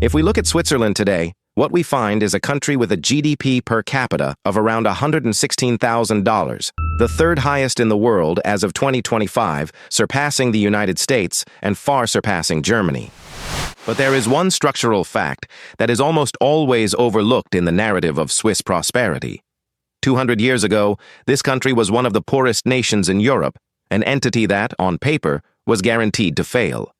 If we look at Switzerland today, what we find is a country with a GDP per capita of around $116,000, the third highest in the world as of 2025, surpassing the United States and far surpassing Germany. But there is one structural fact that is almost always overlooked in the narrative of Swiss prosperity. 200 years ago, this country was one of the poorest nations in Europe, an entity that, on paper, was guaranteed to fail.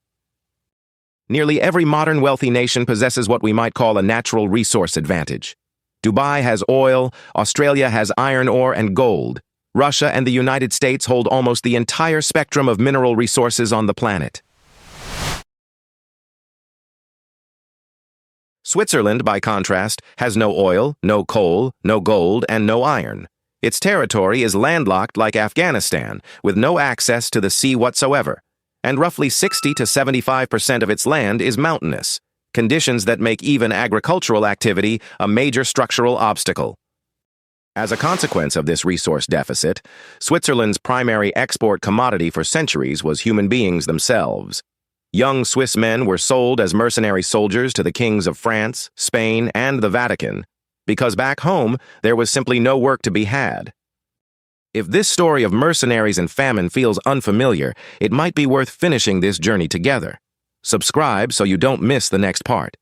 Nearly every modern wealthy nation possesses what we might call a natural resource advantage. Dubai has oil, Australia has iron ore and gold. Russia and the United States hold almost the entire spectrum of mineral resources on the planet. Switzerland, by contrast, has no oil, no coal, no gold, and no iron. Its territory is landlocked like Afghanistan, with no access to the sea whatsoever, and roughly 60 to 75% of its land is mountainous, conditions that make even agricultural activity a major structural obstacle. As a consequence of this resource deficit, Switzerland's primary export commodity for centuries was human beings themselves. Young Swiss men were sold as mercenary soldiers to the kings of France, Spain, and the Vatican, because back home there was simply no work to be had. If this story of mercenaries and famine feels unfamiliar, it might be worth finishing this journey together. Subscribe so you don't miss the next part.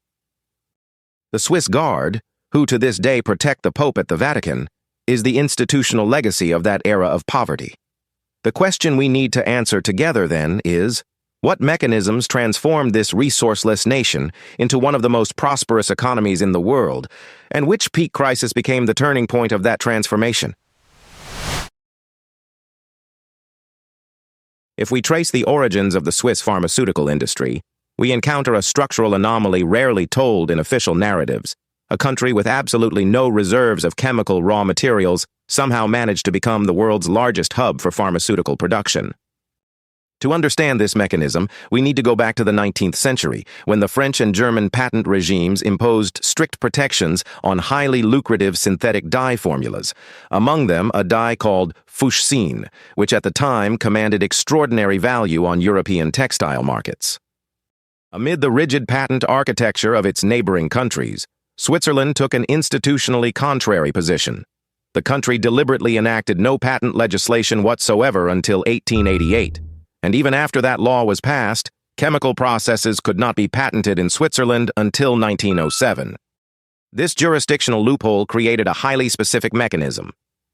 The Swiss Guard, who to this day protect the Pope at the Vatican, is the institutional legacy of that era of poverty. The question we need to answer together, then, is, what mechanisms transformed this resourceless nation into one of the most prosperous economies in the world, and which peak crisis became the turning point of that transformation? If we trace the origins of the Swiss pharmaceutical industry, we encounter a structural anomaly rarely told in official narratives. A country with absolutely no reserves of chemical raw materials somehow managed to become the world's largest hub for pharmaceutical production. To understand this mechanism, we need to go back to the 19th century, when the French and German patent regimes imposed strict protections on highly lucrative synthetic dye formulas, among them a dye called fuchsine, which at the time commanded extraordinary value on European textile markets. Amid the rigid patent architecture of its neighboring countries, Switzerland took an institutionally contrary position. The country deliberately enacted no patent legislation whatsoever until 1888. And even after that law was passed, chemical processes could not be patented in Switzerland until 1907. This jurisdictional loophole created a highly specific mechanism.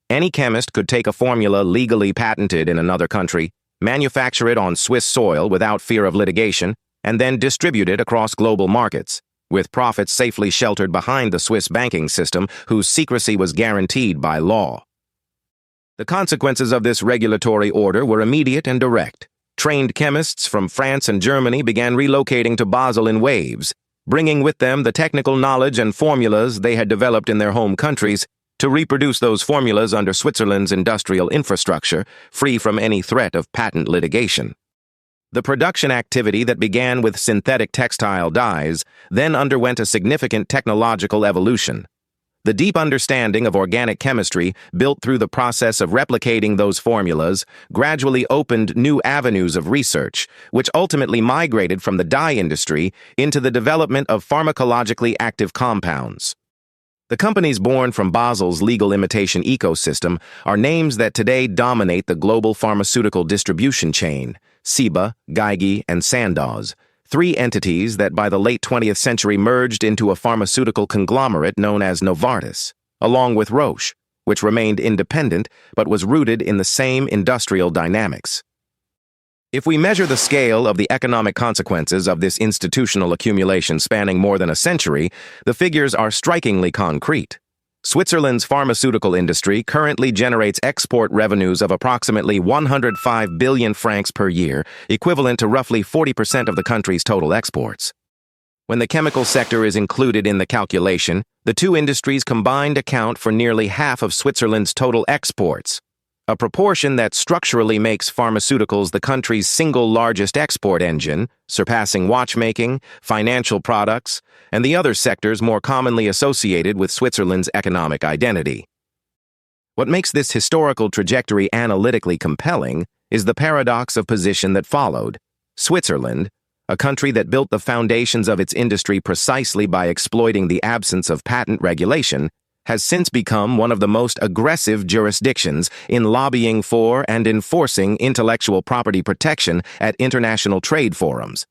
Any chemist could take a formula legally patented in another country, manufacture it on Swiss soil without fear of litigation, and then distribute it across global markets, with profits safely sheltered behind the Swiss banking system, whose secrecy was guaranteed by law. The consequences of this regulatory order were immediate and direct. Trained chemists from France and Germany began relocating to Basel in waves, bringing with them the technical knowledge and formulas they had developed in their home countries to reproduce those formulas under Switzerland's industrial infrastructure, free from any threat of patent litigation. The production activity that began with synthetic textile dyes then underwent a significant technological evolution. The deep understanding of organic chemistry, built through the process of replicating those formulas, gradually opened new avenues of research, which ultimately migrated from the dye industry into the development of pharmacologically active compounds. The companies born from Basel's legal imitation ecosystem are names that today dominate the global pharmaceutical distribution chain: Ciba, Geigy, and Sandoz. Three entities that by the late 20th century merged into a pharmaceutical conglomerate known as Novartis, along with Roche, which remained independent but was rooted in the same industrial dynamics. If we measure the scale of the economic consequences of this institutional accumulation spanning more than a century, the figures are strikingly concrete. Switzerland's pharmaceutical industry currently generates export revenues of approximately 105 billion francs per year, equivalent to roughly 40% of the country's total exports. When the chemical sector is included in the calculation, the two industries combined account for nearly half of Switzerland's total exports, a proportion that structurally makes pharmaceuticals the country's single largest export engine, surpassing watchmaking, financial products, and the other sectors more commonly associated with Switzerland's economic identity. What makes this historical trajectory analytically compelling is the paradox of position that followed. Switzerland, a country that built the foundations of its industry precisely by exploiting the absence of patent regulation, has since become one of the most aggressive jurisdictions in lobbying for and enforcing intellectual property protection at international trade forums.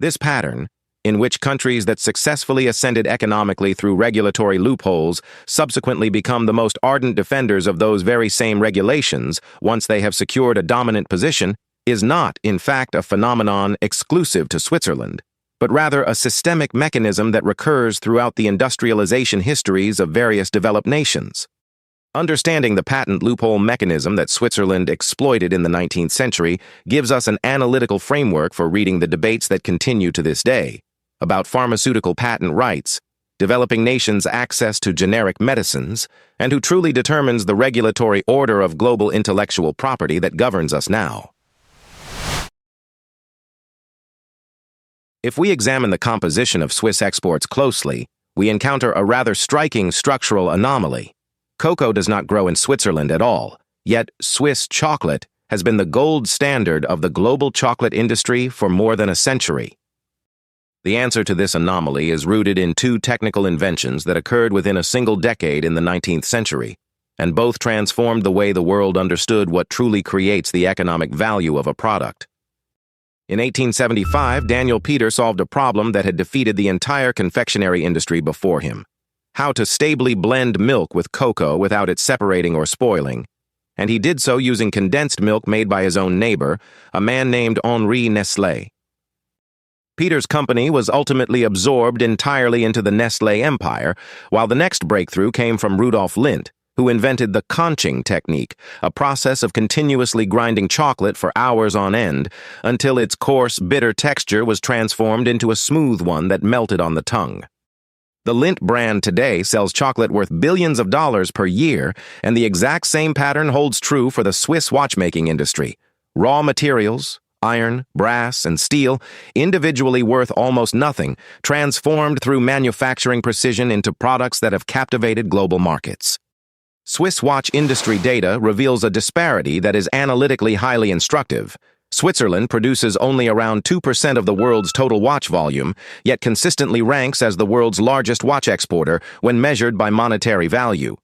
This pattern, in which countries that successfully ascended economically through regulatory loopholes subsequently become the most ardent defenders of those very same regulations once they have secured a dominant position, is not, in fact, a phenomenon exclusive to Switzerland, but rather a systemic mechanism that recurs throughout the industrialization histories of various developed nations. Understanding the patent loophole mechanism that Switzerland exploited in the 19th century gives us an analytical framework for reading the debates that continue to this day about pharmaceutical patent rights, developing nations' access to generic medicines, and who truly determines the regulatory order of global intellectual property that governs us now. If we examine the composition of Swiss exports closely, we encounter a rather striking structural anomaly. Cocoa does not grow in Switzerland at all, yet Swiss chocolate has been the gold standard of the global chocolate industry for more than a century. The answer to this anomaly is rooted in two technical inventions that occurred within a single decade in the 19th century, and both transformed the way the world understood what truly creates the economic value of a product. In 1875, Daniel Peter solved a problem that had defeated the entire confectionery industry before him: how to stably blend milk with cocoa without it separating or spoiling, and he did so using condensed milk made by his own neighbor, a man named Henri Nestlé. Peter's company was ultimately absorbed entirely into the Nestlé empire, while the next breakthrough came from Rudolf Lindt, who invented the conching technique, a process of continuously grinding chocolate for hours on end until its coarse, bitter texture was transformed into a smooth one that melted on the tongue. The Lindt brand today sells chocolate worth billions of dollars per year, and the exact same pattern holds true for the Swiss watchmaking industry. Raw materials, iron, brass, and steel, individually worth almost nothing, transformed through manufacturing precision into products that have captivated global markets. Swiss watch industry data reveals a disparity that is analytically highly instructive. Switzerland produces only around 2% of the world's total watch volume, yet consistently ranks as the world's largest watch exporter when measured by monetary value.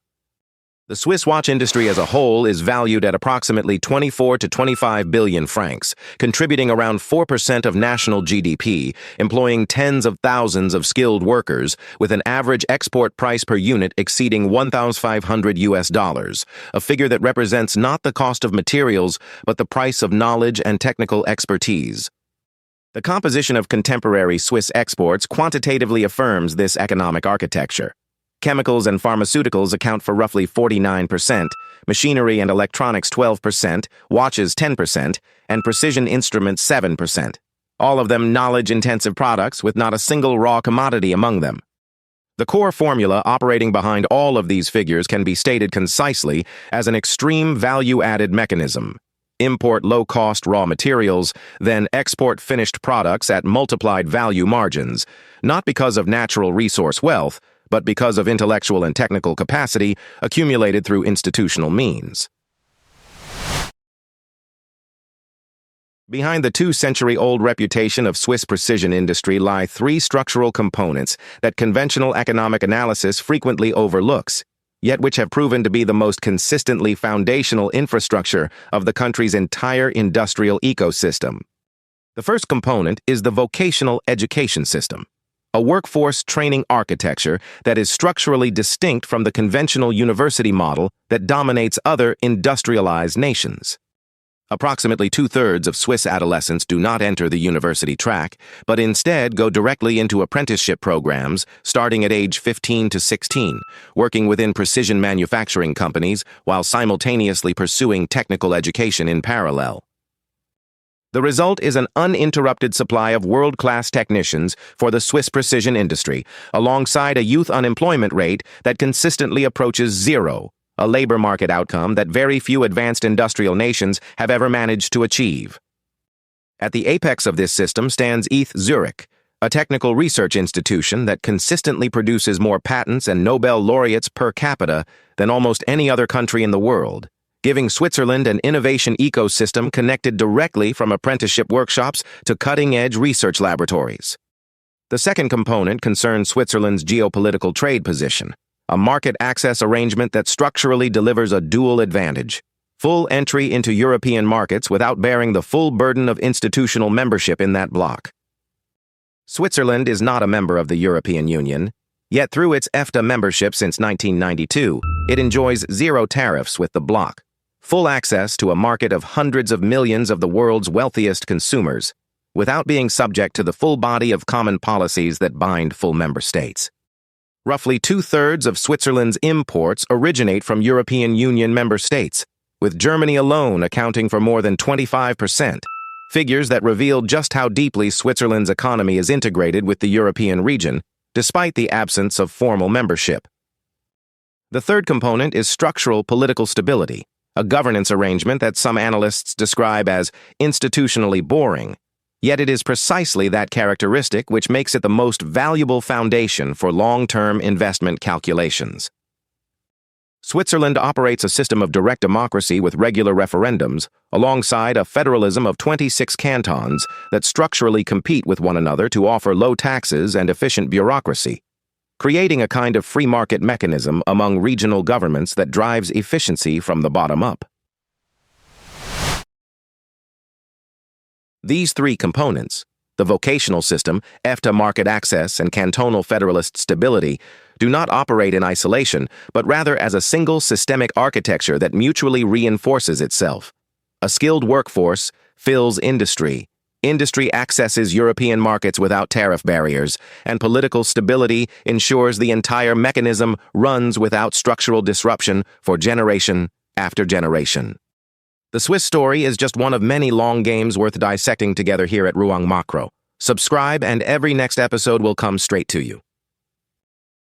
The Swiss watch industry as a whole is valued at approximately 24 to 25 billion francs, contributing around 4% of national GDP, employing tens of thousands of skilled workers, with an average export price per unit exceeding $1,500, a figure that represents not the cost of materials, but the price of knowledge and technical expertise. The composition of contemporary Swiss exports quantitatively affirms this economic architecture. Chemicals and pharmaceuticals account for roughly 49%, machinery and electronics 12%, watches 10%, and precision instruments 7%. All of them knowledge-intensive products with not a single raw commodity among them. The core formula operating behind all of these figures can be stated concisely as an extreme value-added mechanism. Import low-cost raw materials, then export finished products at multiplied value margins, not because of natural resource wealth, but because of intellectual and technical capacity accumulated through institutional means. Behind the two-century-old reputation of Swiss precision industry lie three structural components that conventional economic analysis frequently overlooks, yet which have proven to be the most consistently foundational infrastructure of the country's entire industrial ecosystem. The first component is the vocational education system, a workforce training architecture that is structurally distinct from the conventional university model that dominates other industrialized nations. Approximately two-thirds of Swiss adolescents do not enter the university track, but instead go directly into apprenticeship programs starting at age 15 to 16, working within precision manufacturing companies while simultaneously pursuing technical education in parallel. The result is an uninterrupted supply of world-class technicians for the Swiss precision industry, alongside a youth unemployment rate that consistently approaches zero, a labor market outcome that very few advanced industrial nations have ever managed to achieve. At the apex of this system stands ETH Zurich, a technical research institution that consistently produces more patents and Nobel laureates per capita than almost any other country in the world, giving Switzerland an innovation ecosystem connected directly from apprenticeship workshops to cutting-edge research laboratories. The second component concerns Switzerland's geopolitical trade position, a market access arrangement that structurally delivers a dual advantage: full entry into European markets without bearing the full burden of institutional membership in that bloc. Switzerland is not a member of the European Union, yet through its EFTA membership since 1992, it enjoys zero tariffs with the bloc, full access to a market of hundreds of millions of the world's wealthiest consumers, without being subject to the full body of common policies that bind full member states. Roughly two-thirds of Switzerland's imports originate from European Union member states, with Germany alone accounting for more than 25%, figures that reveal just how deeply Switzerland's economy is integrated with the European region, despite the absence of formal membership. The third component is structural political stability, a governance arrangement that some analysts describe as institutionally boring, yet it is precisely that characteristic which makes it the most valuable foundation for long-term investment calculations. Switzerland operates a system of direct democracy with regular referendums, alongside a federalism of 26 cantons that structurally compete with one another to offer low taxes and efficient bureaucracy, creating a kind of free market mechanism among regional governments that drives efficiency from the bottom up. These three components, the vocational system, EFTA market access, and cantonal federalist stability, do not operate in isolation, but rather as a single systemic architecture that mutually reinforces itself. A skilled workforce fills industry. Industry accesses European markets without tariff barriers, and political stability ensures the entire mechanism runs without structural disruption for generation after generation. The Swiss story is just one of many long games worth dissecting together here at Ruang Macro. Subscribe and every next episode will come straight to you.